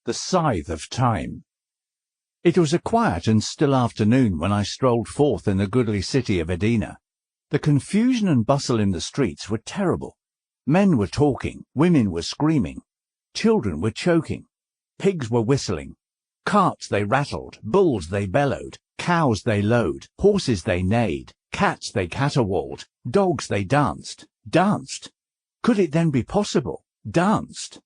The Scythe of Time. It was a quiet and still afternoon when I strolled forth in the goodly city of Edina. The confusion and bustle in the streets were terrible. Men were talking, women were screaming, children were choking, pigs were whistling, carts they rattled, bulls they bellowed, cows they lowed, horses they neighed, cats they caterwauled, dogs they danced. Danced! Could it then be possible? Danced!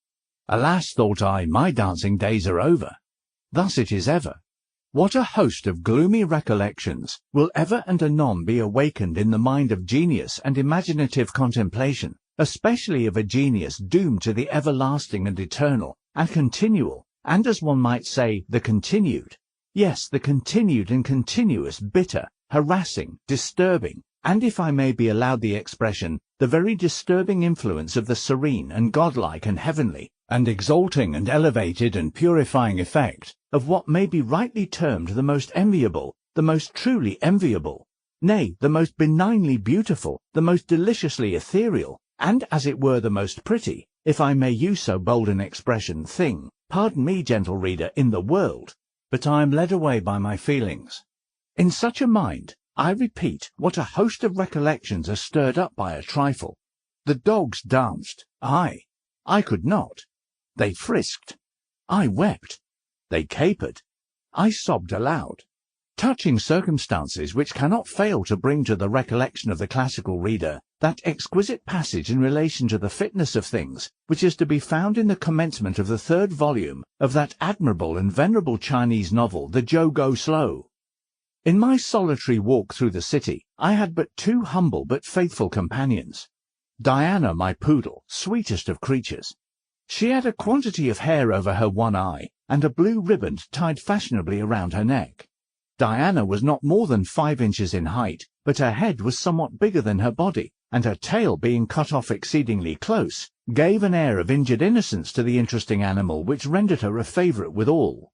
Alas, thought I, my dancing days are over. Thus it is ever. What a host of gloomy recollections will ever and anon be awakened in the mind of genius and imaginative contemplation, especially of a genius doomed to the everlasting and eternal and continual, and as one might say, the continued. Yes, the continued and continuous, bitter, harassing, disturbing, and if I may be allowed the expression, the very disturbing influence of the serene and godlike and heavenly, and exalting and elevated and purifying effect of what may be rightly termed the most enviable, the most truly enviable, nay, the most benignly beautiful, the most deliciously ethereal, and as it were the most pretty, if I may use so bold an expression, thing, pardon me, gentle reader, in the world, but I am led away by my feelings. In such a mind, I repeat, what a host of recollections are stirred up by a trifle. The dogs danced. I could not. They frisked. I wept. They capered. I sobbed aloud. Touching circumstances which cannot fail to bring to the recollection of the classical reader that exquisite passage in relation to the fitness of things which is to be found in the commencement of the 3rd volume of that admirable and venerable Chinese novel, The Jo Go Slow. In my solitary walk through the city, I had but 2 humble but faithful companions. Diana, my poodle, sweetest of creatures. She had a quantity of hair over her one eye, and a blue riband tied fashionably around her neck. Diana was not more than 5 inches in height, but her head was somewhat bigger than her body, and her tail being cut off exceedingly close, gave an air of injured innocence to the interesting animal which rendered her a favourite with all.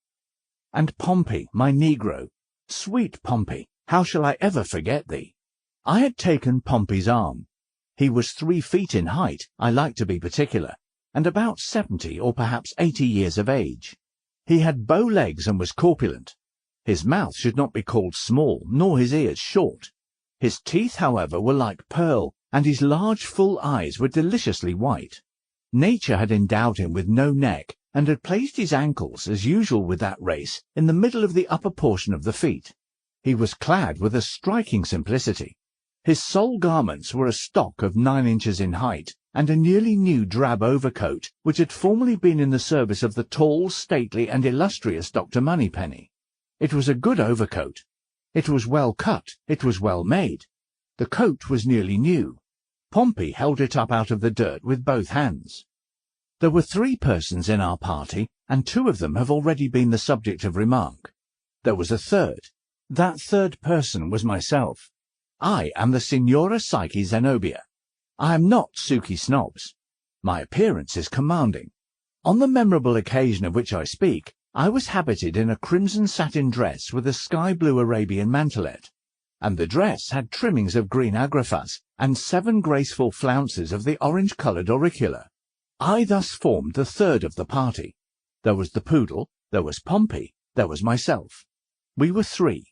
And Pompey, my negro, sweet Pompey, how shall I ever forget thee? I had taken Pompey's arm. He was 3 feet in height, I like to be particular, and about 70 or perhaps 80 years of age. He had bow legs and was corpulent. His mouth should not be called small, nor his ears short. His teeth, however, were like pearl, and his large full eyes were deliciously white. Nature had endowed him with no neck, and had placed his ankles, as usual with that race, in the middle of the upper portion of the feet. He was clad with a striking simplicity. His sole garments were a stock of 9 inches in height, and a nearly new drab overcoat, which had formerly been in the service of the tall, stately, and illustrious Dr. Moneypenny. It was a good overcoat. It was well cut, it was well made. The coat was nearly new. Pompey held it up out of the dirt with both hands. There were 3 persons in our party, and 2 of them have already been the subject of remark. There was a 3rd. That 3rd person was myself. I am the Signora Psyche Zenobia. I am not Suki Snobs. My appearance is commanding. On the memorable occasion of which I speak, I was habited in a crimson satin dress with a sky-blue Arabian mantelet, and the dress had trimmings of green agraffas and 7 graceful flounces of the orange-coloured auricula. I thus formed the 3rd of the party. There was the poodle, there was Pompey, there was myself. We were 3.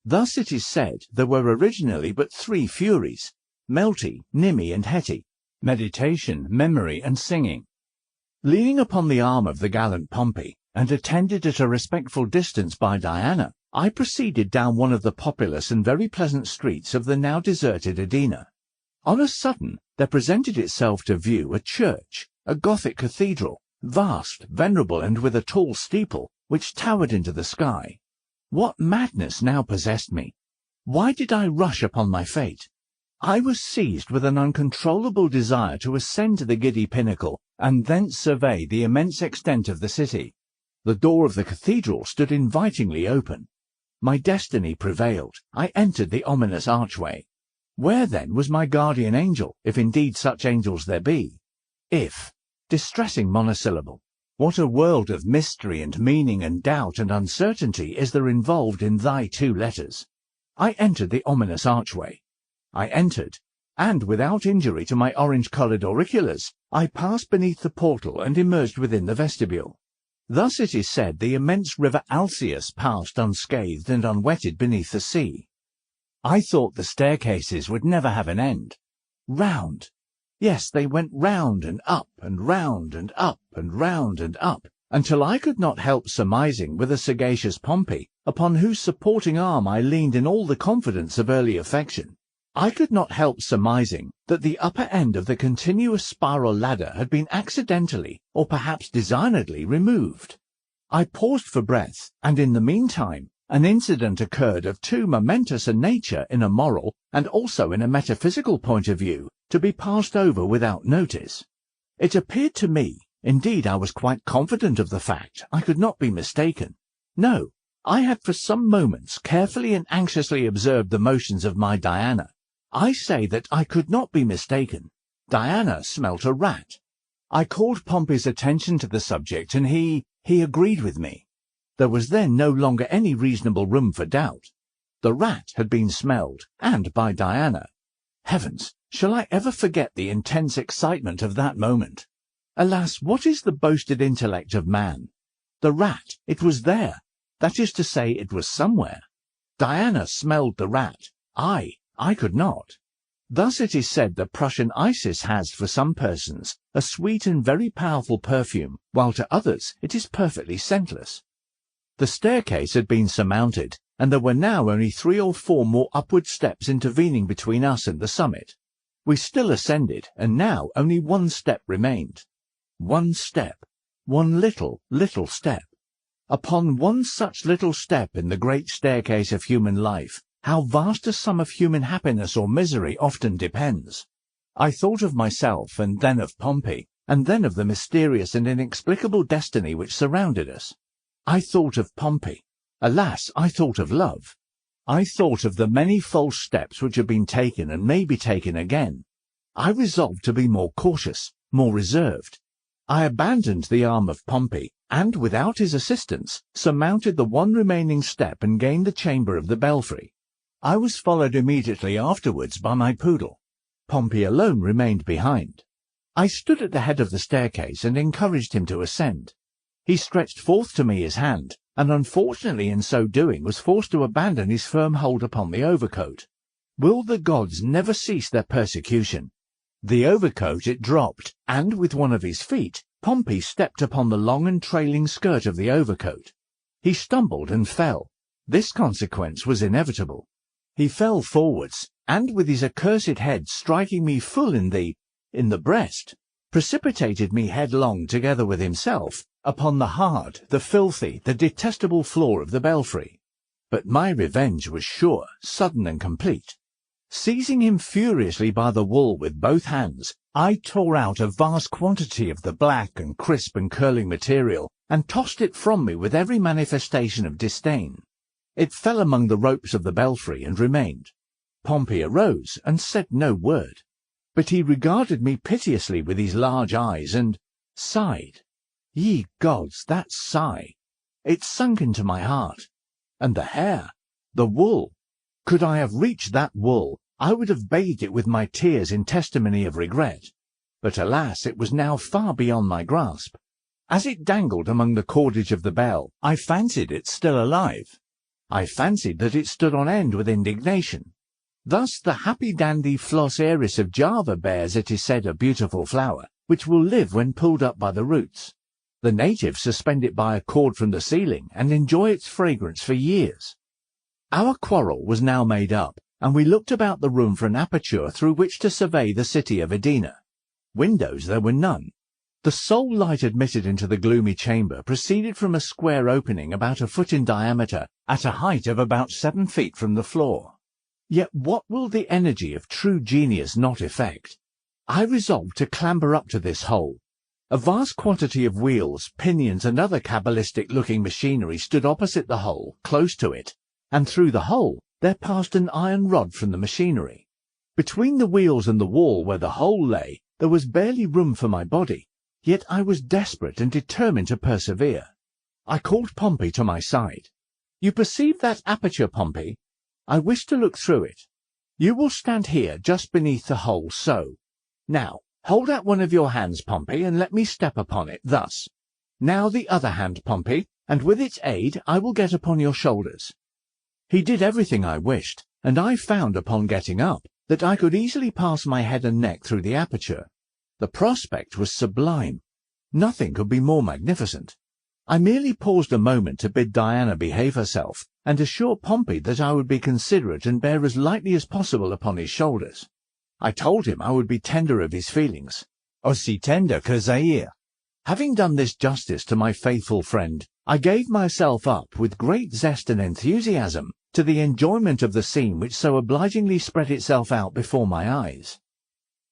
Thus it is said there were originally but 3 Furies, Melty, Nimmy, and Hetty, meditation, memory, and singing. Leaning upon the arm of the gallant Pompey, and attended at a respectful distance by Diana, I proceeded down one of the populous and very pleasant streets of the now deserted Edina. On a sudden there presented itself to view a church, a Gothic cathedral, vast, venerable, and with a tall steeple, which towered into the sky. What madness now possessed me? Why did I rush upon my fate? I was seized with an uncontrollable desire to ascend to the giddy pinnacle, and thence survey the immense extent of the city. The door of the cathedral stood invitingly open. My destiny prevailed. I entered the ominous archway. Where then was my guardian angel, if indeed such angels there be? If. Distressing monosyllable. What a world of mystery and meaning and doubt and uncertainty is there involved in thy 2 letters. I entered the ominous archway. I entered, and without injury to my orange-coloured auriculars, I passed beneath the portal and emerged within the vestibule. Thus it is said the immense river Alcaeus passed unscathed and unwetted beneath the sea. I thought the staircases would never have an end. Round. Yes, they went round and up and round and up and round and up, until I could not help surmising with a sagacious Pompey, upon whose supporting arm I leaned in all the confidence of early affection, I could not help surmising that the upper end of the continuous spiral ladder had been accidentally, or perhaps designedly, removed. I paused for breath, and in the meantime an incident occurred of too momentous a nature in a moral and also in a metaphysical point of view to be passed over without notice. It appeared to me, indeed I was quite confident of the fact, I could not be mistaken. No, I had for some moments carefully and anxiously observed the motions of my Diana. I say that I could not be mistaken. Diana smelt a rat. I called Pompey's attention to the subject, and he agreed with me. There was then no longer any reasonable room for doubt. The rat had been smelled, and by Diana. Heavens, shall I ever forget the intense excitement of that moment? Alas, what is the boasted intellect of man? The rat, it was there. That is to say, it was somewhere. Diana smelled the rat. I could not. Thus it is said that Prussian Isis has for some persons a sweet and very powerful perfume, while to others it is perfectly scentless. The staircase had been surmounted, and there were now only 3 or 4 more upward steps intervening between us and the summit. We still ascended, and now only 1 step remained. 1 step. 1 little step. Upon 1 such little step in the great staircase of human life, how vast a sum of human happiness or misery often depends. I thought of myself, and then of Pompey, and then of the mysterious and inexplicable destiny which surrounded us. I thought of Pompey. Alas, I thought of love. I thought of the many false steps which have been taken and may be taken again. I resolved to be more cautious, more reserved. I abandoned the arm of Pompey, and without his assistance surmounted the 1 remaining step and gained the chamber of the belfry. I was followed immediately afterwards by my poodle. Pompey alone remained behind. I stood at the head of the staircase and encouraged him to ascend. He stretched forth to me his hand, and unfortunately in so doing was forced to abandon his firm hold upon the overcoat. Will the gods never cease their persecution? The overcoat it dropped, and with one of his feet Pompey stepped upon the long and trailing skirt of the overcoat. He stumbled and fell. This consequence was inevitable. He fell forwards, and with his accursed head striking me full in the breast, precipitated me headlong together with himself upon the hard, the filthy, the detestable floor of the belfry. But my revenge was sure, sudden and complete. Seizing him furiously by the wool with both hands, I tore out a vast quantity of the black and crisp and curling material, and tossed it from me with every manifestation of disdain. It fell among the ropes of the belfry and remained. Pompey arose and said no word, but he regarded me piteously with his large eyes and sighed. Ye gods, that sigh! It sunk into my heart. And the hair, the wool! Could I have reached that wool, I would have bathed it with my tears in testimony of regret. But alas, it was now far beyond my grasp. As it dangled among the cordage of the bell, I fancied it still alive. I fancied that it stood on end with indignation. Thus the happy dandy Flos Aeris of Java bears, it is said, a beautiful flower, which will live when pulled up by the roots. The natives suspend it by a cord from the ceiling and enjoy its fragrance for years. Our quarrel was now made up, and we looked about the room for an aperture through which to survey the city of Edina. Windows there were none. The sole light admitted into the gloomy chamber proceeded from a square opening about 1 foot in diameter, at a height of about 7 feet from the floor. Yet what will the energy of true genius not effect? I resolved to clamber up to this hole. A vast quantity of wheels, pinions, and other cabalistic-looking machinery stood opposite the hole, close to it, and through the hole there passed an iron rod from the machinery. Between the wheels and the wall where the hole lay, there was barely room for my body. Yet I was desperate and determined to persevere. I called Pompey to my side. You perceive that aperture, Pompey? I wish to look through it. You will stand here just beneath the hole, so. Now, hold out one of your hands, Pompey, and let me step upon it, thus. Now the other hand, Pompey, and with its aid I will get upon your shoulders." He did everything I wished, and I found upon getting up that I could easily pass my head and neck through the aperture. The prospect was sublime. Nothing could be more magnificent. I merely paused a moment to bid Diana behave herself, and assure Pompey that I would be considerate and bear as lightly as possible upon his shoulders. I told him I would be tender of his feelings, aussi tender que Zaire. Having done this justice to my faithful friend, I gave myself up with great zest and enthusiasm to the enjoyment of the scene which so obligingly spread itself out before my eyes.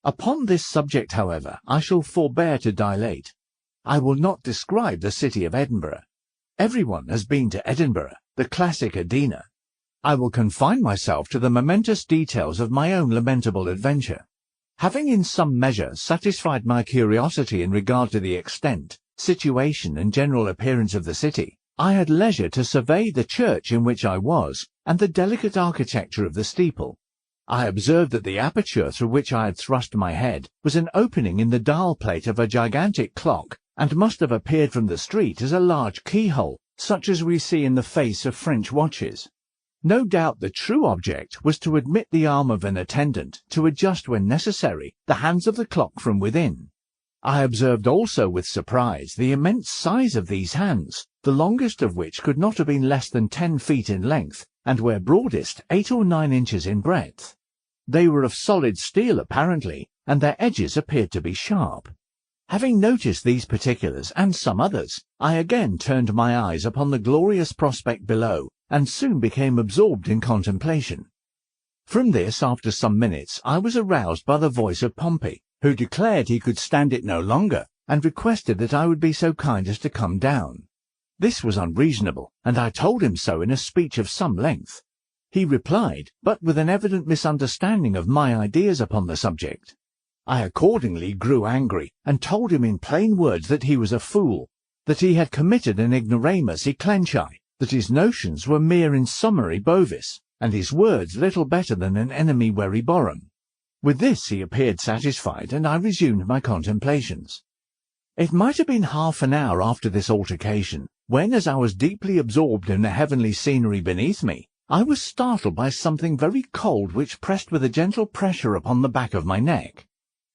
Upon this subject, however, I shall forbear to dilate. I will not describe the city of Edinburgh. Everyone has been to Edinburgh, the classic Edina. I will confine myself to the momentous details of my own lamentable adventure. Having in some measure satisfied my curiosity in regard to the extent, situation, and general appearance of the city, I had leisure to survey the church in which I was, and the delicate architecture of the steeple. I observed that the aperture through which I had thrust my head was an opening in the dial plate of a gigantic clock, and must have appeared from the street as a large keyhole, such as we see in the face of French watches. No doubt the true object was to admit the arm of an attendant to adjust when necessary the hands of the clock from within. I observed also with surprise the immense size of these hands, the longest of which could not have been less than 10 feet in length, and where broadest 8 or 9 inches in breadth. They were of solid steel apparently, and their edges appeared to be sharp. Having noticed these particulars and some others, I again turned my eyes upon the glorious prospect below, and soon became absorbed in contemplation. From this, after some minutes, I was aroused by the voice of Pompey, who declared he could stand it no longer, and requested that I would be so kind as to come down. This was unreasonable, and I told him so in a speech of some length. He replied, but with an evident misunderstanding of my ideas upon the subject. I accordingly grew angry, and told him in plain words that he was a fool, that he had committed an ignoramus ecclenchi, that his notions were mere insomere bovis, and his words little better than an enemy veriborum. With this he appeared satisfied, and I resumed my contemplations. It might have been half an hour after this altercation, when, as I was deeply absorbed in the heavenly scenery beneath me, I was startled by something very cold which pressed with a gentle pressure upon the back of my neck.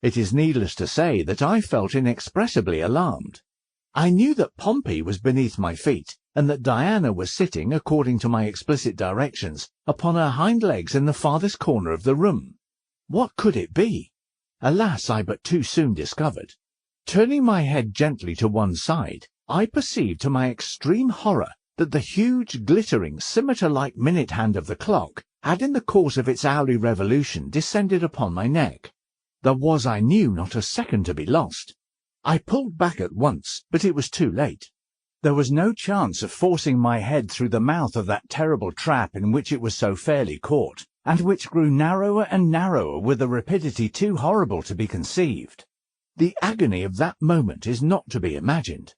It is needless to say that I felt inexpressibly alarmed. I knew that Pompey was beneath my feet, and that Diana was sitting, according to my explicit directions, upon her hind legs in the farthest corner of the room. What could it be? Alas, I but too soon discovered. Turning my head gently to one side, I perceived to my extreme horror that the huge, glittering, scimitar-like minute hand of the clock had in the course of its hourly revolution descended upon my neck. There was, I knew, not a second to be lost. I pulled back at once, but it was too late. There was no chance of forcing my head through the mouth of that terrible trap in which it was so fairly caught, and which grew narrower and narrower with a rapidity too horrible to be conceived. The agony of that moment is not to be imagined.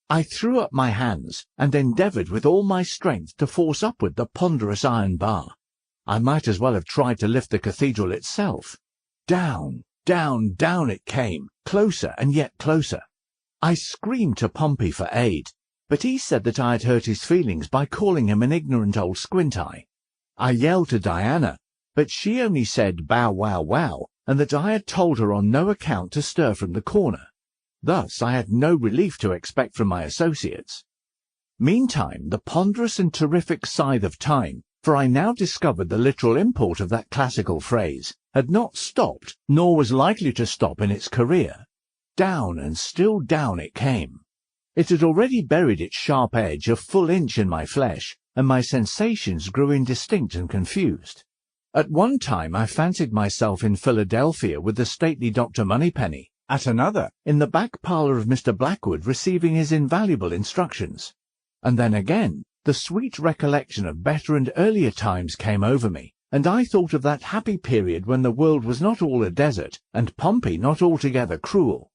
I threw up my hands, and endeavoured with all my strength to force upward the ponderous iron bar. I might as well have tried to lift the cathedral itself. Down, down, down it came, closer and yet closer. I screamed to Pompey for aid, but he said that I had hurt his feelings by calling him an ignorant old squint-eye. I yelled to Diana, but she only said bow wow wow, and that I had told her on no account to stir from the corner. Thus I had no relief to expect from my associates. Meantime the ponderous and terrific scythe of time, for I now discovered the literal import of that classical phrase, had not stopped, nor was likely to stop in its career. Down and still down it came. It had already buried its sharp edge a full inch in my flesh, and my sensations grew indistinct and confused. At one time I fancied myself in Philadelphia with the stately Dr. Moneypenny, at another in the back parlour of Mr. Blackwood receiving his invaluable instructions. And then again the sweet recollection of better and earlier times came over me, and I thought of that happy period when the world was not all a desert, and Pompey not altogether cruel.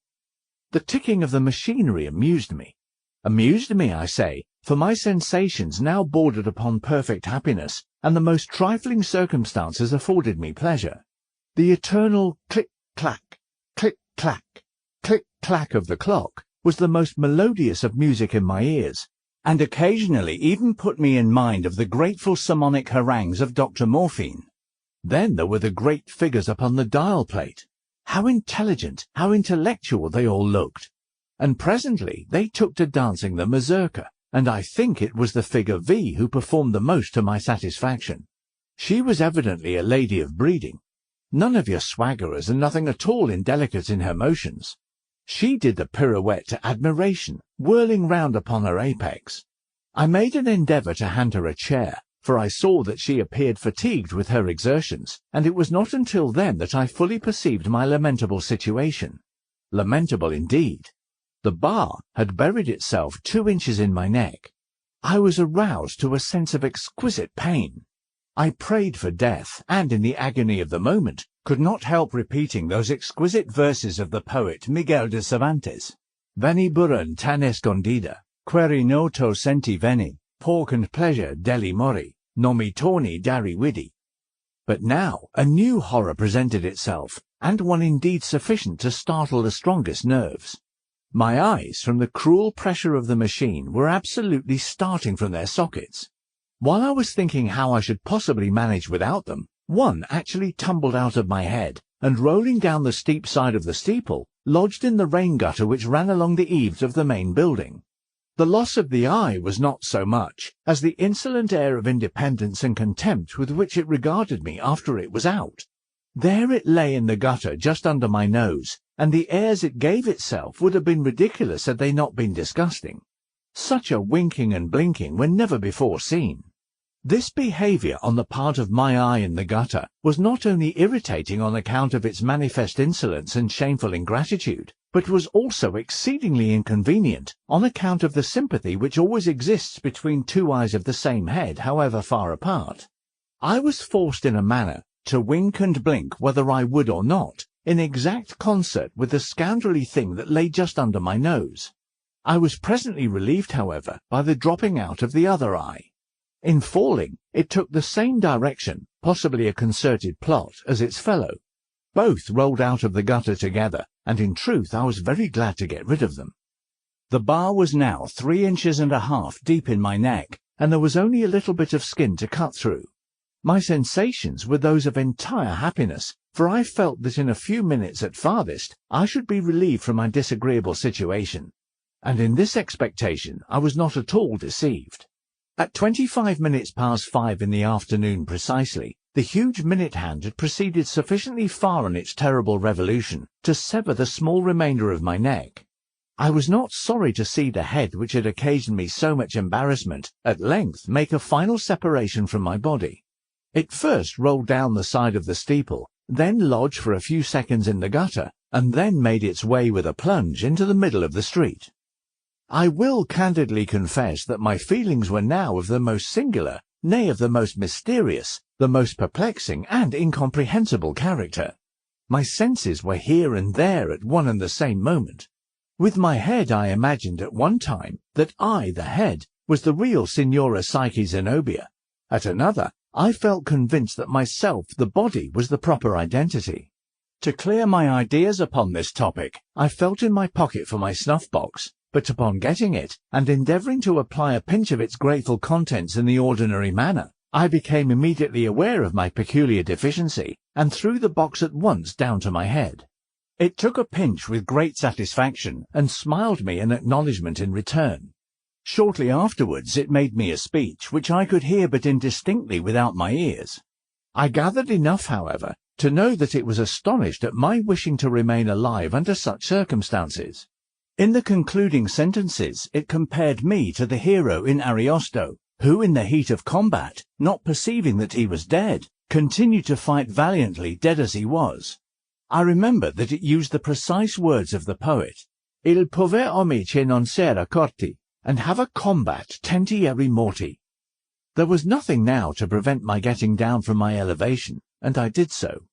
The ticking of the machinery amused me. Amused me, I say, for my sensations now bordered upon perfect happiness, and the most trifling circumstances afforded me pleasure. The eternal click-clack, click-clack, click-clack of the clock, was the most melodious of music in my ears, and occasionally even put me in mind of the grateful sermonic harangues of Dr. Morphine. Then there were the great figures upon the dial plate. How intelligent, how intellectual they all looked. And presently they took to dancing the mazurka, and I think it was the figure V who performed the most to my satisfaction. She was evidently a lady of breeding. None of your swaggerers, and nothing at all indelicate in her motions. She did the pirouette to admiration, whirling round upon her apex. I made an endeavour to hand her a chair, for I saw that she appeared fatigued with her exertions, and it was not until then that I fully perceived my lamentable situation. Lamentable indeed. The bar had buried itself 2 inches in my neck. I was aroused to a sense of exquisite pain. I prayed for death, and in the agony of the moment could not help repeating those exquisite verses of the poet Miguel de Cervantes. Veni buran tan escondida, queri noto senti veni, pork and pleasure deli mori, non mi torni dari vidi. But now a new horror presented itself, and one indeed sufficient to startle the strongest nerves. My eyes, from the cruel pressure of the machine, were absolutely starting from their sockets. While I was thinking how I should possibly manage without them, one actually tumbled out of my head, and rolling down the steep side of the steeple, lodged in the rain gutter which ran along the eaves of the main building. The loss of the eye was not so much as the insolent air of independence and contempt with which it regarded me after it was out. There it lay in the gutter just under my nose, and the airs it gave itself would have been ridiculous had they not been disgusting. Such a winking and blinking were never before seen. This behaviour on the part of my eye in the gutter was not only irritating on account of its manifest insolence and shameful ingratitude, but was also exceedingly inconvenient on account of the sympathy which always exists between 2 eyes of the same head, however far apart. I was forced in a manner to wink and blink whether I would or not, in exact concert with the scoundrelly thing that lay just under my nose. I was presently relieved, however, by the dropping out of the other eye. In falling, it took the same direction, possibly a concerted plot, as its fellow. Both rolled out of the gutter together, and in truth I was very glad to get rid of them. The bar was now 3 inches and a half deep in my neck, and there was only a little bit of skin to cut through. My sensations were those of entire happiness, for I felt that in a few minutes at farthest I should be relieved from my disagreeable situation. And in this expectation I was not at all deceived. At 25 minutes past 5 in the afternoon precisely, the huge minute hand had proceeded sufficiently far on its terrible revolution to sever the small remainder of my neck. I was not sorry to see the head which had occasioned me so much embarrassment at length make a final separation from my body. It first rolled down the side of the steeple, then lodged for a few seconds in the gutter, and then made its way with a plunge into the middle of the street. I will candidly confess that my feelings were now of the most singular, nay, of the most mysterious, the most perplexing and incomprehensible character. My senses were here and there at one and the same moment. With my head I imagined at one time that I, the head, was the real Signora Psyche Zenobia. At another, I felt convinced that myself, the body, was the proper identity. To clear my ideas upon this topic, I felt in my pocket for my snuff-box, but upon getting it, and endeavouring to apply a pinch of its grateful contents in the ordinary manner, I became immediately aware of my peculiar deficiency, and threw the box at once down to my head. It took a pinch with great satisfaction, and smiled me an acknowledgment in return. Shortly afterwards it made me a speech, which I could hear but indistinctly without my ears. I gathered enough, however, to know that it was astonished at my wishing to remain alive under such circumstances. In the concluding sentences it compared me to the hero in Ariosto, who in the heat of combat, not perceiving that he was dead, continued to fight valiantly, dead as he was. I remember that it used the precise words of the poet, Il pover homi che non s'era accorti, and have a combat tentieri morti. There was nothing now to prevent my getting down from my elevation, and I did so.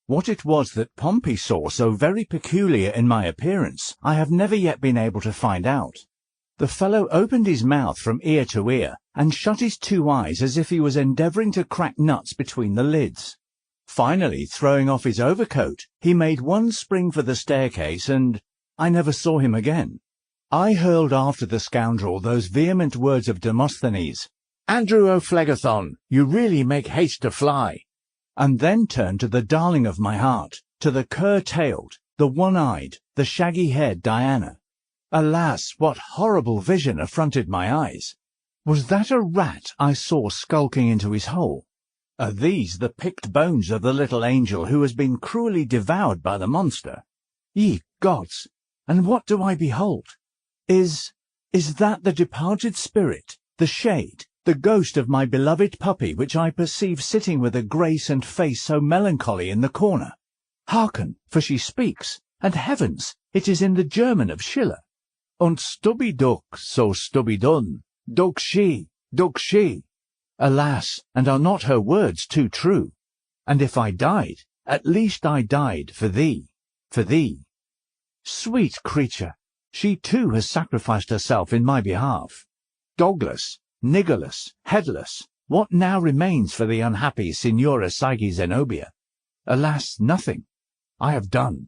What it was that Pompey saw so very peculiar in my appearance, I have never yet been able to find out. The fellow opened his mouth from ear to ear, and shut his 2 eyes as if he was endeavouring to crack nuts between the lids. Finally, throwing off his overcoat, he made one spring for the staircase, and I never saw him again. I hurled after the scoundrel those vehement words of Demosthenes, "Andrew O'Phlegethon, you really make haste to fly," and then turned to the darling of my heart, to the cur-tailed, the one-eyed, the shaggy-haired Diana. Alas, what horrible vision affronted my eyes! Was that a rat I saw skulking into his hole? Are these the picked bones of the little angel who has been cruelly devoured by the monster? Ye gods! And what do I behold? Is that the departed spirit, the shade, the ghost of my beloved puppy, which I perceive sitting with a grace and face so melancholy in the corner? Hearken, for she speaks, and heavens, it is in the German of Schiller. Und stubby duck, so stubby dun, duck she, duck she. Alas, and are not her words too true? And if I died, at least I died for thee, for thee. Sweet creature, she too has sacrificed herself in my behalf. Dogless, niggerless, headless, what now remains for the unhappy Signora Psyche Zenobia? Alas, nothing. I have done.